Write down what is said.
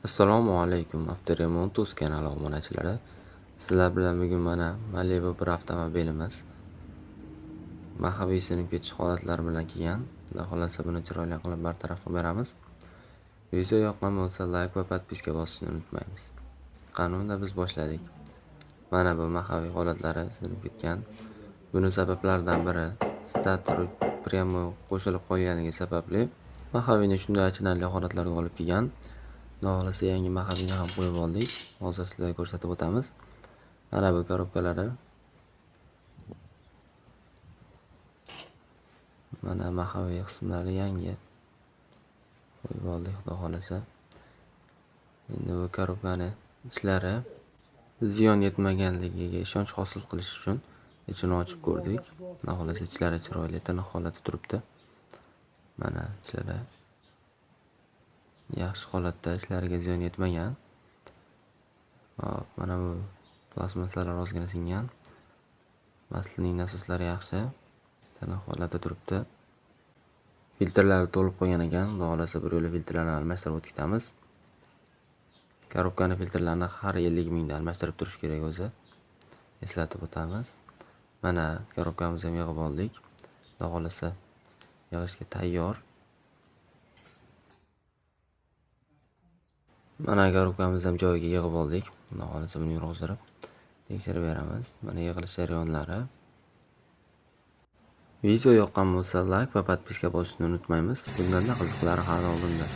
Assalomu alaykum, Avtoremontus kanali obunachilari. Sizlar bilan bugun mana Malibu bir avtomobilimiz mahaviy sinib ketish holatlari bilan kelgan. Xudo xolasa buni chiroyli qilib bartaraf qilib beramiz. Video yoqqan bo'lsa like va podpiska bosishni unutmaymiz. Qanunda biz boshladik. Mana bu mahaviy holatlari sinib ketgan. Buni sabablaridan biri stator premo qo'shilib qolganligi sababli mahaviyni shunday achinarli holatlarga olib kelgan. Xudo xolasa yangi mahaviyni ham qo'yib oldik. Hozir sizlarga ko'rsatib o'tamiz. Mana bu korobkalari. Mana mahaviy qismlari yangi qo'yib oldik, xudo xolasa. Endi bu korobkani ichlari ziyon yetmaganligiga ishonch hosil qilish uchun ichini ochib ko'rdik. Xudo xolasa ichlari chiroyli, tiniq holatda turibdi. Mana ichlari yaxshi holatda, ishlariga ziyon yetmagan. Hop, mana bu plastmassalar ozgina singan. Maslining nasoslari yaxshi, tiniq holatda turibdi. Filtrlari to'lib qolgan ekan. Xudo xolasa bir yo'la filtrlarni almashtirib o'tkazamiz. Korobkani filtrlarini har 50 mingda almashtirib turish kerak o'zi. Eslatib o'tamiz. Mana korobkamizni ham yig'ib oldik. Xudo xolasa yig'ishga tayyor. Mana korobkamizni ham joyiga yig'ib oldik. Xudo xolasa buni yurg'izdirib tekshirib beramiz. Mana yig'ilish jarayonlari. Video yoqqan bo'lsa like va podpiska bosishni unutmaymiz. Bundan qiziqlari har oldinda.